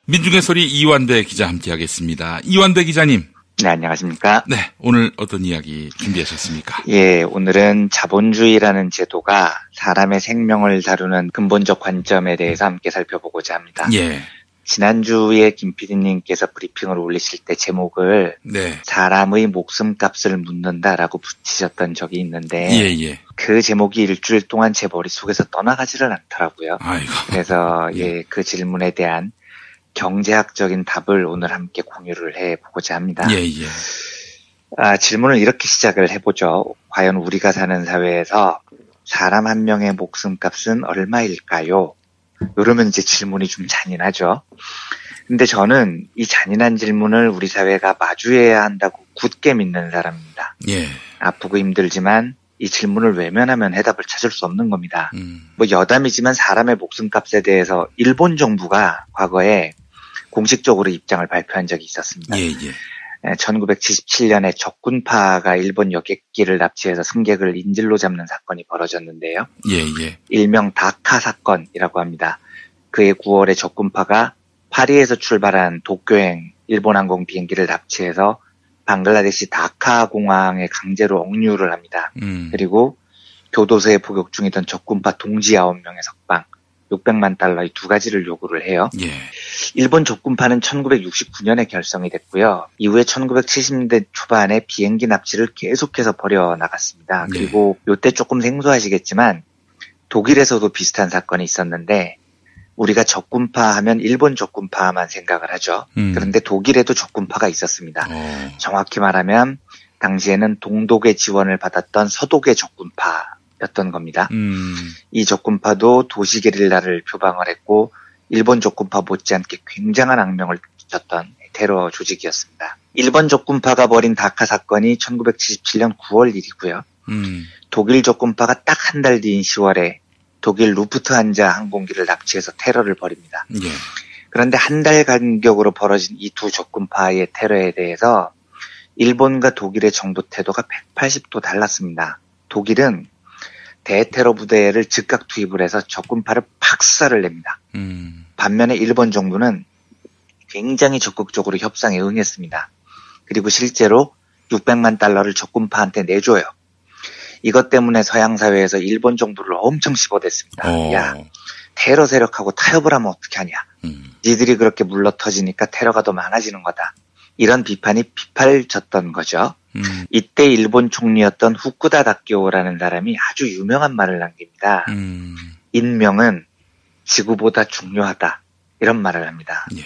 민중의 소리 이완대 기자 함께하겠습니다. 이완대 기자님. 네, 안녕하십니까? 네, 오늘 어떤 이야기 준비하셨습니까? 예, 오늘은 자본주의라는 제도가 사람의 생명을 다루는 근본적 관점에 대해서 함께 살펴보고자 합니다. 예. 지난주에 김 PD님께서 브리핑을 올리실 때 제목을 네. 사람의 목숨값을 묻는다라고 붙이셨던 적이 있는데 예. 그 제목이 일주일 동안 제 머릿속에서 떠나가지를 않더라고요. 아이고. 그래서 그 질문에 대한 경제학적인 답을 오늘 함께 공유를 해보고자 합니다. 예. 질문을 이렇게 시작을 해보죠. 과연 우리가 사는 사회에서 사람 한 명의 목숨값은 얼마일까요? 이러면 이제 질문이 좀 잔인하죠. 근데 저는 이 잔인한 질문을 우리 사회가 마주해야 한다고 굳게 믿는 사람입니다. 예. 아프고 힘들지만 이 질문을 외면하면 해답을 찾을 수 없는 겁니다. 여담이지만 사람의 목숨값에 대해서 일본 정부가 과거에 공식적으로 입장을 발표한 적이 있었습니다. 예. 1977년에 적군파가 일본 여객기를 납치해서 승객을 인질로 잡는 사건이 벌어졌는데요. 예. 일명 다카 사건이라고 합니다. 그해 9월에 적군파가 파리에서 출발한 도쿄행 일본 항공 비행기를 납치해서 방글라데시 다카 공항에 강제로 억류를 합니다. 그리고 교도소에 복역 중이던 적군파 동지 9명의 석방, 600만 달러 이 두 가지를 요구를 해요. 예. 일본 적군파는 1969년에 결성이 됐고요. 이후에 1970년대 초반에 비행기 납치를 계속해서 벌여나갔습니다. 그리고 이때 조금 생소하시겠지만 독일에서도 비슷한 사건이 있었는데 우리가 적군파 하면 일본 적군파만 생각을 하죠. 그런데 독일에도 적군파가 있었습니다. 정확히 말하면 당시에는 동독의 지원을 받았던 서독의 적군파였던 겁니다. 이 적군파도 도시 게릴라를 표방을 했고 일본 적군파 못지않게 굉장한 악명을 끼쳤던 테러 조직이었습니다. 일본 적군파가 벌인 다카 사건이 1977년 9월 일이고요. 독일 적군파가 딱 한 달 뒤인 10월에 독일 루프트한자 항공기를 납치해서 테러를 벌입니다. 예. 그런데 한 달 간격으로 벌어진 이 두 적군파의 테러에 대해서 일본과 독일의 정부 태도가 180도 달랐습니다. 독일은 대테러 부대를 즉각 투입을 해서 적군파를 박살을 냅니다. 반면에 일본 정부는 굉장히 적극적으로 협상에 응했습니다. 그리고 실제로 600만 달러를 적군파한테 내줘요. 이것 때문에 서양 사회에서 일본 정부를 엄청 씹어댔습니다. 야, 테러 세력하고 타협을 하면 어떻게 하냐. 니들이 그렇게 물러터지니까 테러가 더 많아지는 거다. 이런 비판이 비팔졌던 거죠. 이때 일본 총리였던 후쿠다 다케오라는 사람이 아주 유명한 말을 남깁니다. 인명은 지구보다 중요하다. 이런 말을 합니다. 예.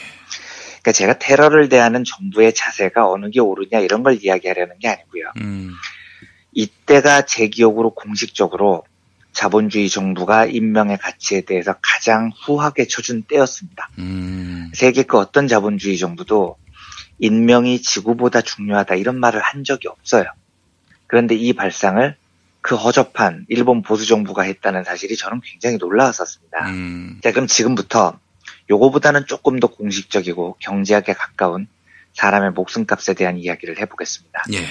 그러니까 제가 테러를 대하는 정부의 자세가 어느 게 옳으냐 이런 걸 이야기하려는 게 아니고요. 이때가 제 기억으로 공식적으로 자본주의 정부가 인명의 가치에 대해서 가장 후하게 쳐준 때였습니다. 세계 그 어떤 자본주의 정부도 인명이 지구보다 중요하다 이런 말을 한 적이 없어요. 그런데 이 발상을 그 허접한 일본 보수 정부가 했다는 사실이 저는 굉장히 놀라웠었습니다. 자, 그럼 지금부터 요거보다는 조금 더 공식적이고 경제학에 가까운 사람의 목숨값에 대한 이야기를 해보겠습니다. 예.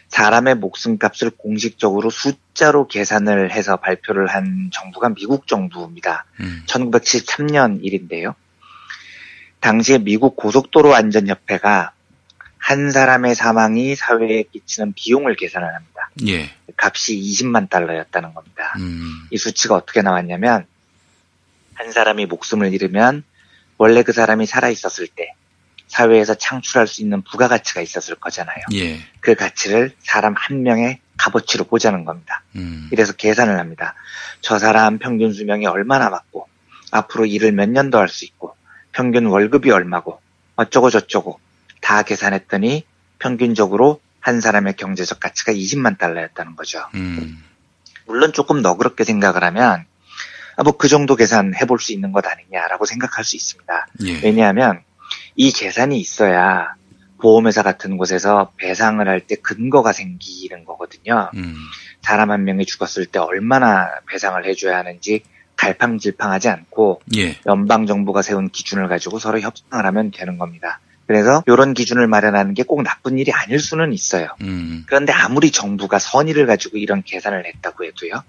사람의 목숨값을 공식적으로 숫자로 계산을 해서 발표를 한 정부가 미국 정부입니다. 1973년 일인데요. 당시에 미국 고속도로 안전협회가 한 사람의 사망이 사회에 끼치는 비용을 계산을 합니다. 예. 값이 20만 달러였다는 겁니다. 이 수치가 어떻게 나왔냐면 한 사람이 목숨을 잃으면 원래 그 사람이 살아있었을 때 사회에서 창출할 수 있는 부가가치가 있었을 거잖아요. 예. 그 가치를 사람 한 명의 값어치로 보자는 겁니다. 이래서 계산을 합니다. 저 사람 평균 수명이 얼마 남았고 앞으로 일을 몇 년 더 할 수 있고 평균 월급이 얼마고 어쩌고 저쩌고 다 계산했더니 평균적으로 한 사람의 경제적 가치가 20만 달러였다는 거죠. 물론 조금 너그럽게 생각을 하면 뭐 그 정도 계산 해볼 수 있는 것 아니냐라고 생각할 수 있습니다. 예. 왜냐하면 이 계산이 있어야 보험회사 같은 곳에서 배상을 할 때 근거가 생기는 거거든요. 사람 한 명이 죽었을 때 얼마나 배상을 해줘야 하는지 갈팡질팡하지 않고 예. 연방정부가 세운 기준을 가지고 서로 협상을 하면 되는 겁니다. 그래서 이런 기준을 마련하는 게 꼭 나쁜 일이 아닐 수는 있어요. 그런데 아무리 정부가 선의를 가지고 이런 계산을 했다고 해도요.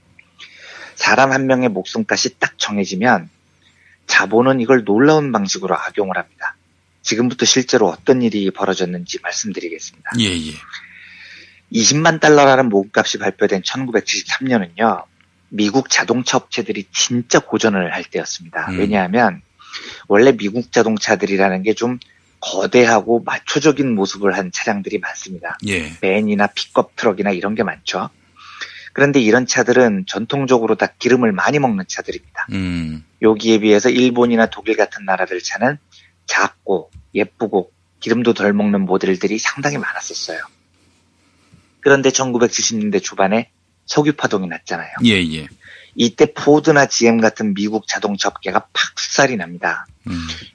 사람 한 명의 목숨값이 딱 정해지면 자본은 이걸 놀라운 방식으로 악용을 합니다. 지금부터 실제로 어떤 일이 벌어졌는지 말씀드리겠습니다. 예, 예. 20만 달러라는 몸값이 발표된 1973년은요. 미국 자동차 업체들이 진짜 고전을 할 때였습니다. 왜냐하면 원래 미국 자동차들이라는 게 좀 거대하고 마초적인 모습을 한 차량들이 많습니다. 예. 밴이나 픽업 트럭이나 이런 게 많죠. 그런데 이런 차들은 전통적으로 다 기름을 많이 먹는 차들입니다. 여기에 비해서 일본이나 독일 같은 나라들 차는 작고 예쁘고 기름도 덜 먹는 모델들이 상당히 많았었어요. 그런데 1970년대 초반에 석유파동이 났잖아요. 예, 예. 이때 포드나 GM 같은 미국 자동차 업계가 박살이 납니다.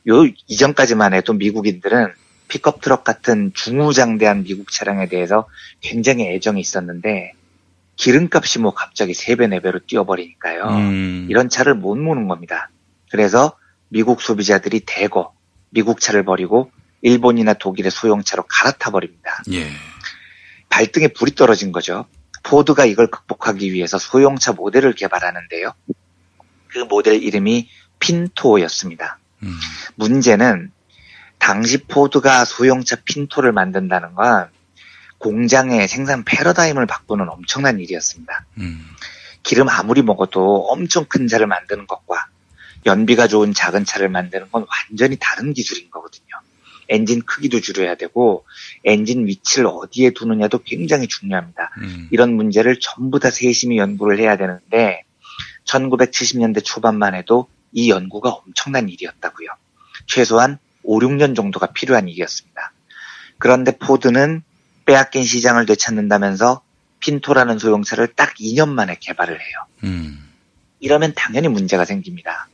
요 이전까지만 해도 미국인들은 픽업 트럭 같은 중후장대한 미국 차량에 대해서 굉장히 애정이 있었는데 기름값이 뭐 갑자기 3배, 4배로 뛰어버리니까요. 이런 차를 못 모는 겁니다. 그래서 미국 소비자들이 대거 미국 차를 버리고 일본이나 독일의 소형차로 갈아타 버립니다. 예. 발등에 불이 떨어진 거죠. 포드가 이걸 극복하기 위해서 소형차 모델을 개발하는데요. 그 모델 이름이 핀토였습니다. 문제는 당시 포드가 소형차 핀토를 만든다는 건 공장의 생산 패러다임을 바꾸는 엄청난 일이었습니다. 기름 아무리 먹어도 엄청 큰 차를 만드는 것과 연비가 좋은 작은 차를 만드는 건 완전히 다른 기술인 거거든요. 엔진 크기도 줄여야 되고 엔진 위치를 어디에 두느냐도 굉장히 중요합니다. 이런 문제를 전부 다 세심히 연구를 해야 되는데 1970년대 초반만 해도 이 연구가 엄청난 일이었다고요. 최소한 5, 6년 정도가 필요한 일이었습니다. 그런데 포드는 빼앗긴 시장을 되찾는다면서 핀토라는 소형차를 딱 2년 만에 개발을 해요. 이러면 당연히 문제가 생깁니다.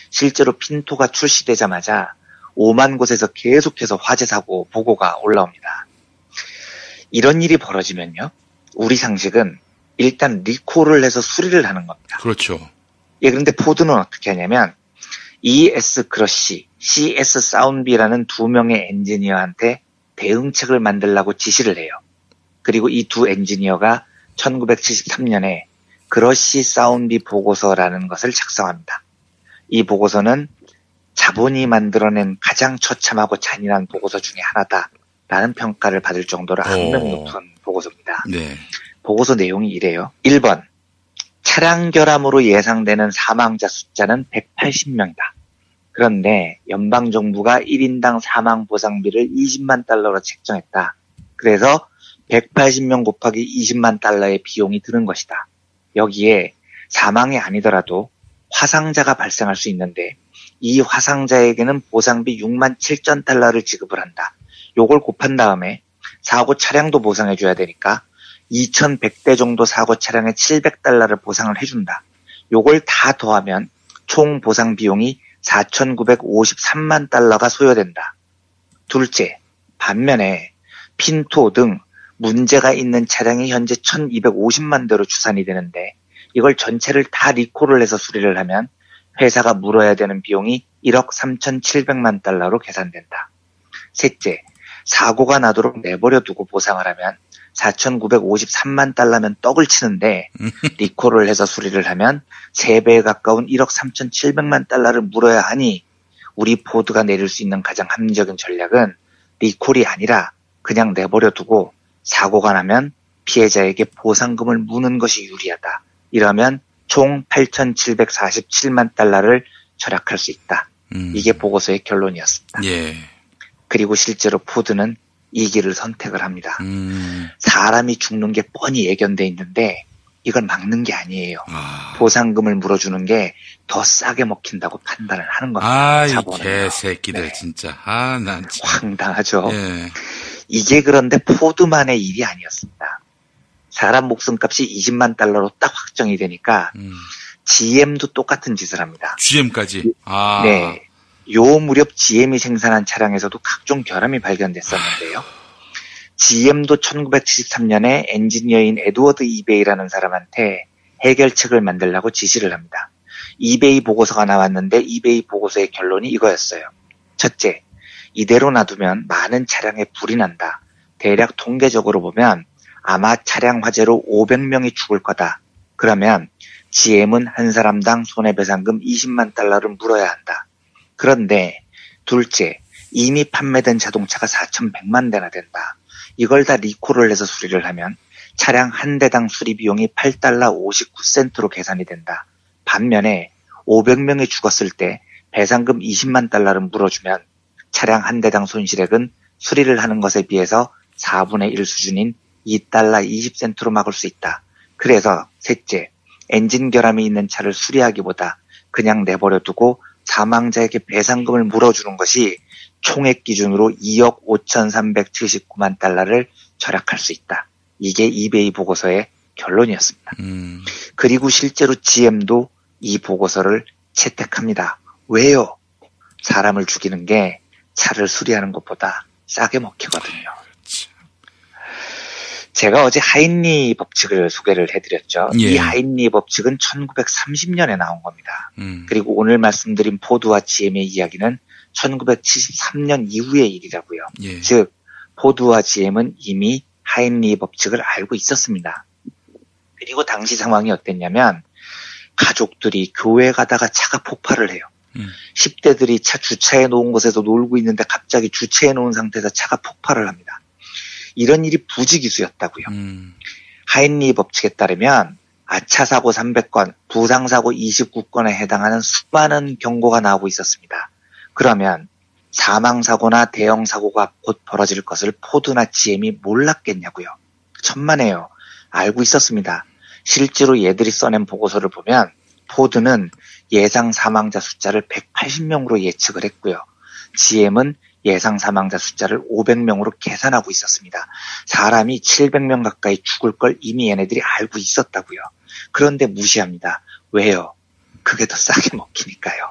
실제로 핀토가 출시되자마자 5만 곳에서 계속해서 화재 사고 보고가 올라옵니다. 이런 일이 벌어지면요. 우리 상식은 일단 리콜을 해서 수리를 하는 겁니다. 그렇죠. 예, 그런데 포드는 어떻게 하냐면 ES 크러쉬, CS 사운비라는 2명의 엔지니어한테 대응책을 만들라고 지시를 해요. 그리고 이 두 엔지니어가 1973년에 그러쉬 사운비 보고서라는 것을 작성합니다. 이 보고서는 자본이 만들어낸 가장 처참하고 잔인한 보고서 중에 하나다라는 평가를 받을 정도로 악명 높은 보고서입니다. 네. 보고서 내용이 이래요. 1번, 차량 결함으로 예상되는 사망자 숫자는 180명이다. 그런데 연방정부가 1인당 사망 보상비를 20만 달러로 책정했다. 그래서 180명 곱하기 20만 달러의 비용이 드는 것이다. 여기에 사망이 아니더라도 화상자가 발생할 수 있는데 이 화상자에게는 보상비 6만 7천 달러를 지급을 한다. 요걸 곱한 다음에 사고 차량도 보상해줘야 되니까 2,100대 정도 사고 차량에 700달러를 보상을 해준다. 요걸 다 더하면 총 보상 비용이 4,953만 달러가 소요된다. 둘째, 반면에 핀토 등 문제가 있는 차량이 현재 1,250만 대로 추산이 되는데 이걸 전체를 다 리콜을 해서 수리를 하면 회사가 물어야 되는 비용이 1억 3,700만 달러로 계산된다. 셋째, 사고가 나도록 내버려 두고 보상을 하면 4,953만 달러면 떡을 치는데 리콜을 해서 수리를 하면 3배에 가까운 1억 3,700만 달러를 물어야 하니 우리 포드가 내릴 수 있는 가장 합리적인 전략은 리콜이 아니라 그냥 내버려 두고 사고가 나면 피해자에게 보상금을 무는 것이 유리하다. 이러면 총 8,747만 달러를 절약할 수 있다. 이게 보고서의 결론이었습니다. 예. 그리고 실제로 포드는 이 길을 선택을 합니다. 사람이 죽는 게 뻔히 예견돼 있는데 이걸 막는 게 아니에요. 보상금을 물어주는 게 더 싸게 먹힌다고 판단을 하는 겁니다. 이 개새끼들 네. 진짜. 난 황당하죠. 예. 이게 그런데 포드만의 일이 아니었습니다. 사람 목숨값이 20만 달러로 딱 확정이 되니까 GM도 똑같은 짓을 합니다. GM까지? 네. 요 무렵 GM이 생산한 차량에서도 각종 결함이 발견됐었는데요. GM도 1973년에 엔지니어인 에드워드 이베이라는 사람한테 해결책을 만들라고 지시를 합니다. 이베이 보고서가 나왔는데 이베이 보고서의 결론이 이거였어요. 첫째, 이대로 놔두면 많은 차량에 불이 난다. 대략 통계적으로 보면 아마 차량 화재로 500명이 죽을 거다. 그러면 GM은 한 사람당 손해배상금 20만 달러를 물어야 한다. 그런데 둘째, 이미 판매된 자동차가 4,100만 대나 된다. 이걸 다 리콜을 해서 수리를 하면 차량 한 대당 수리 비용이 8달러 59센트로 계산이 된다. 반면에 500명이 죽었을 때 배상금 20만 달러를 물어주면 차량 한 대당 손실액은 수리를 하는 것에 비해서 4분의 1 수준인 2달러 20센트로 막을 수 있다. 그래서 셋째, 엔진 결함이 있는 차를 수리하기보다 그냥 내버려 두고 사망자에게 배상금을 물어주는 것이 총액 기준으로 2억 5,379만 달러를 절약할 수 있다. 이게 이베이 보고서의 결론이었습니다. 그리고 실제로 GM도 이 보고서를 채택합니다. 왜요? 사람을 죽이는 게 차를 수리하는 것보다 싸게 먹히거든요. 제가 어제 하인리 법칙을 소개를 해드렸죠. 예. 이 하인리 법칙은 1930년에 나온 겁니다. 그리고 오늘 말씀드린 포드와 GM의 이야기는 1973년 이후의 일이라고요. 예. 즉 포드와 GM은 이미 하인리 법칙을 알고 있었습니다. 그리고 당시 상황이 어땠냐면 가족들이 교회 가다가 차가 폭발을 해요. 10대들이 차 주차해 놓은 곳에서 놀고 있는데 갑자기 주차해 놓은 상태에서 차가 폭발을 합니다. 이런 일이 부지기수였다고요. 하인리 법칙에 따르면 아차사고 300건, 부상사고 29건에 해당하는 수많은 경고가 나오고 있었습니다. 그러면 사망사고나 대형사고가 곧 벌어질 것을 포드나 GM이 몰랐겠냐고요. 천만에요. 알고 있었습니다. 실제로 얘들이 써낸 보고서를 보면 포드는 예상 사망자 숫자를 180명으로 예측을 했고요. GM은 예상 사망자 숫자를 500명으로 계산하고 있었습니다. 사람이 700명 가까이 죽을 걸 이미 얘네들이 알고 있었다고요. 그런데 무시합니다. 왜요? 그게 더 싸게 먹히니까요.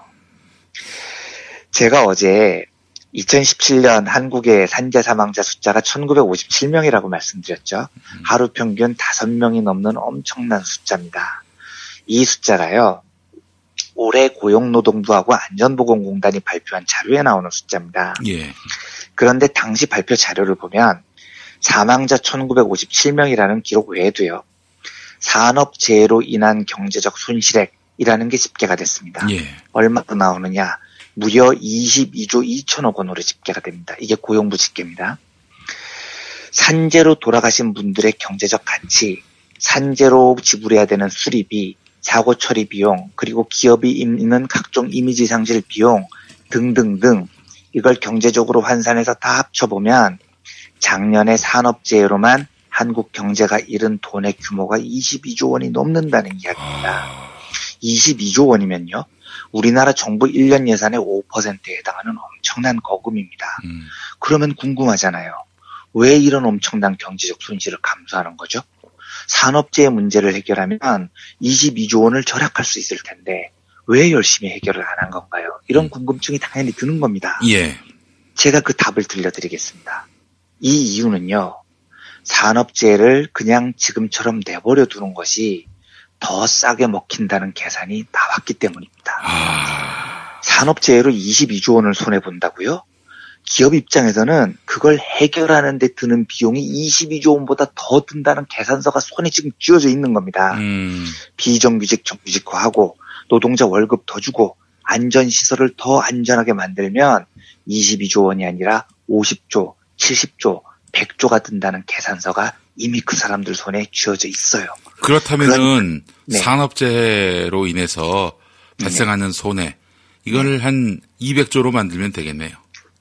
제가 어제 2017년 한국의 산재 사망자 숫자가 1957명이라고 말씀드렸죠. 하루 평균 5명이 넘는 엄청난 숫자입니다. 이 숫자가요. 올해 고용노동부하고 안전보건공단이 발표한 자료에 나오는 숫자입니다. 예. 그런데 당시 발표 자료를 보면 사망자 1957명이라는 기록 외에도요. 산업재해로 인한 경제적 손실액이라는 게 집계가 됐습니다. 예. 얼마나 나오느냐. 무려 22조 2천억 원으로 집계가 됩니다. 이게 고용부 집계입니다. 산재로 돌아가신 분들의 경제적 가치, 산재로 지불해야 되는 수리비, 사고 처리 비용, 그리고 기업이 입는 각종 이미지 상실 비용 등등등 이걸 경제적으로 환산해서 다 합쳐보면 작년에 산업재해로만 한국 경제가 잃은 돈의 규모가 22조 원이 넘는다는 이야기입니다. 22조 원이면요. 우리나라 정부 1년 예산의 5%에 해당하는 엄청난 거금입니다. 그러면 궁금하잖아요. 왜 이런 엄청난 경제적 손실을 감수하는 거죠? 산업재해 문제를 해결하면 22조 원을 절약할 수 있을 텐데 왜 열심히 해결을 안 한 건가요? 이런 궁금증이 당연히 드는 겁니다. 예. 제가 그 답을 들려드리겠습니다. 이 이유는요. 산업재해를 그냥 지금처럼 내버려 두는 것이 더 싸게 먹힌다는 계산이 나왔기 때문입니다. 산업재해로 22조 원을 손해본다고요? 기업 입장에서는 그걸 해결하는 데 드는 비용이 22조 원보다 더 든다는 계산서가 손에 지금 쥐어져 있는 겁니다. 비정규직 정규직화하고 노동자 월급 더 주고 안전시설을 더 안전하게 만들면 22조 원이 아니라 50조, 70조, 100조가 든다는 계산서가 이미 그 사람들 손에 쥐어져 있어요. 그렇다면은 네. 산업재해로 인해서 발생하는 손해 이거를 한 200조로 만들면 되겠네요.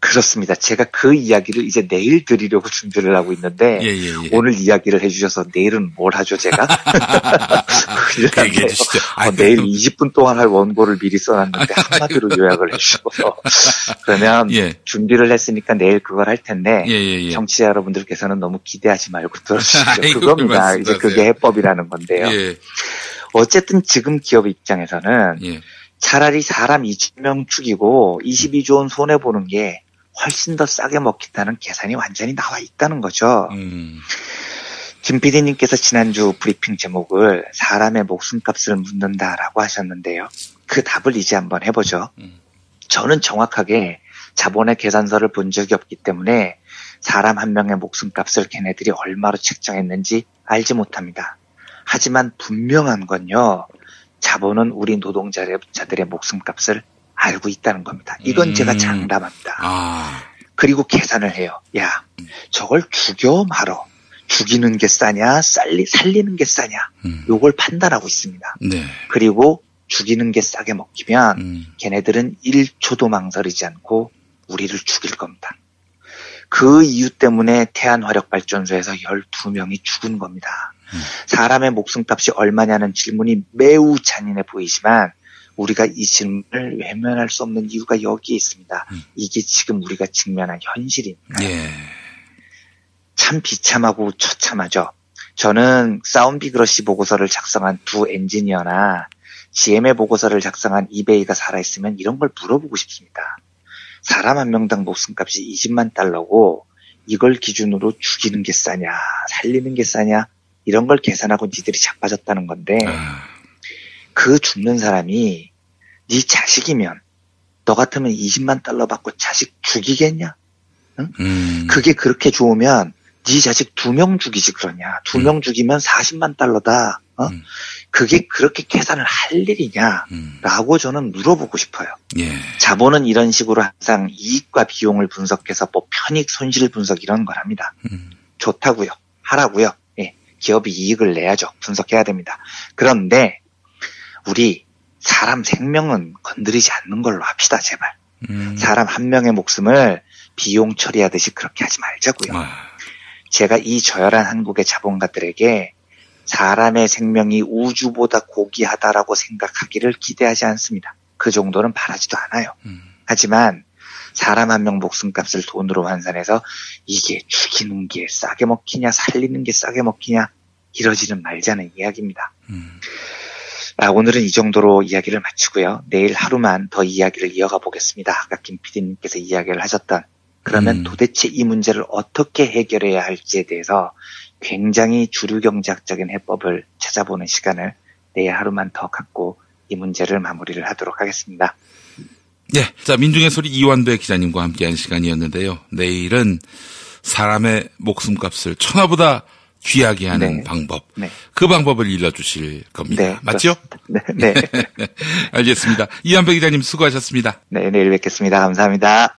그렇습니다. 제가 그 이야기를 이제 내일 드리려고 준비를 하고 있는데 예. 오늘 이야기를 해주셔서 내일은 뭘 하죠 제가? 그 얘기해 주시죠. 내일 20분 동안 할 원고를 미리 써놨는데 한마디로 요약을 해주셔서 그러면 예. 준비를 했으니까 내일 그걸 할 텐데 예. 청취자 여러분들께서는 너무 기대하지 말고 들어주시죠. 아이고, 그겁니다. 말씀하세요. 이제 그게 해법이라는 건데요. 예. 어쨌든 지금 기업 입장에서는 예. 차라리 사람 2,000명 죽이고 22조 원 손해보는 게 훨씬 더 싸게 먹힌다는 계산이 완전히 나와 있다는 거죠. 김 PD님께서 지난주 브리핑 제목을 사람의 목숨값을 묻는다라고 하셨는데요. 그 답을 이제 한번 해보죠. 저는 정확하게 자본의 계산서를 본 적이 없기 때문에 사람 한 명의 목숨값을 걔네들이 얼마로 책정했는지 알지 못합니다. 하지만 분명한 건요. 자본은 우리 노동자들의 목숨값을 알고 있다는 겁니다. 이건 제가 장담합니다. 그리고 계산을 해요. 야, 저걸 죽여 말어. 죽이는 게 싸냐, 살리는 게 싸냐. 요걸 판단하고 있습니다. 네. 그리고 죽이는 게 싸게 먹히면 걔네들은 1초도 망설이지 않고 우리를 죽일 겁니다. 그 이유 때문에 태안화력발전소에서 12명이 죽은 겁니다. 사람의 목숨값이 얼마냐는 질문이 매우 잔인해 보이지만 우리가 이 질문을 외면할 수 없는 이유가 여기에 있습니다. 이게 지금 우리가 직면한 현실입니다. 예. 참 비참하고 처참하죠. 저는 사운비그러시 보고서를 작성한 두 엔지니어나 GM의 보고서를 작성한 이베이가 살아있으면 이런 걸 물어보고 싶습니다. 사람 한 명당 목숨값이 20만 달러고 이걸 기준으로 죽이는 게 싸냐 살리는 게 싸냐 이런 걸 계산하고 니들이 자빠졌다는 건데 그 죽는 사람이 네 자식이면 너 같으면 20만 달러 받고 자식 죽이겠냐? 응? 그게 그렇게 좋으면 네 자식 2명 죽이지 그러냐. 2명 죽이면 40만 달러다. 그게 그렇게 계산을 할 일이냐 라고 저는 물어보고 싶어요. 예. 자본은 이런 식으로 항상 이익과 비용을 분석해서 뭐 편익 손실 분석 이런 걸 합니다. 좋다고요. 하라고요. 예. 기업이 이익을 내야죠. 분석해야 됩니다. 그런데 우리 사람 생명은 건드리지 않는 걸로 합시다. 제발. 사람 한 명의 목숨을 비용 처리하듯이 그렇게 하지 말자고요. 제가 이 저열한 한국의 자본가들에게 사람의 생명이 우주보다 고귀하다라고 생각하기를 기대하지 않습니다. 그 정도는 바라지도 않아요. 하지만 사람 한 명 목숨값을 돈으로 환산해서 이게 죽이는 게 싸게 먹히냐 살리는 게 싸게 먹히냐 이러지는 말자는 이야기입니다. 오늘은 이 정도로 이야기를 마치고요. 내일 하루만 더 이야기를 이어가 보겠습니다. 아까 김 PD님께서 이야기를 하셨던 그러면 도대체 이 문제를 어떻게 해결해야 할지에 대해서 굉장히 주류 경제학적인 해법을 찾아보는 시간을 내일 하루만 더 갖고 이 문제를 마무리를 하도록 하겠습니다. 예, 자 민중의 소리 이완배 기자님과 함께한 시간이었는데요. 내일은 사람의 목숨값을 천하보다 귀하게 하는 방법, 그 방법을 일러주실 겁니다. 맞죠? 네. 알겠습니다. 이완배 기자님 수고하셨습니다. 네, 내일 뵙겠습니다. 감사합니다.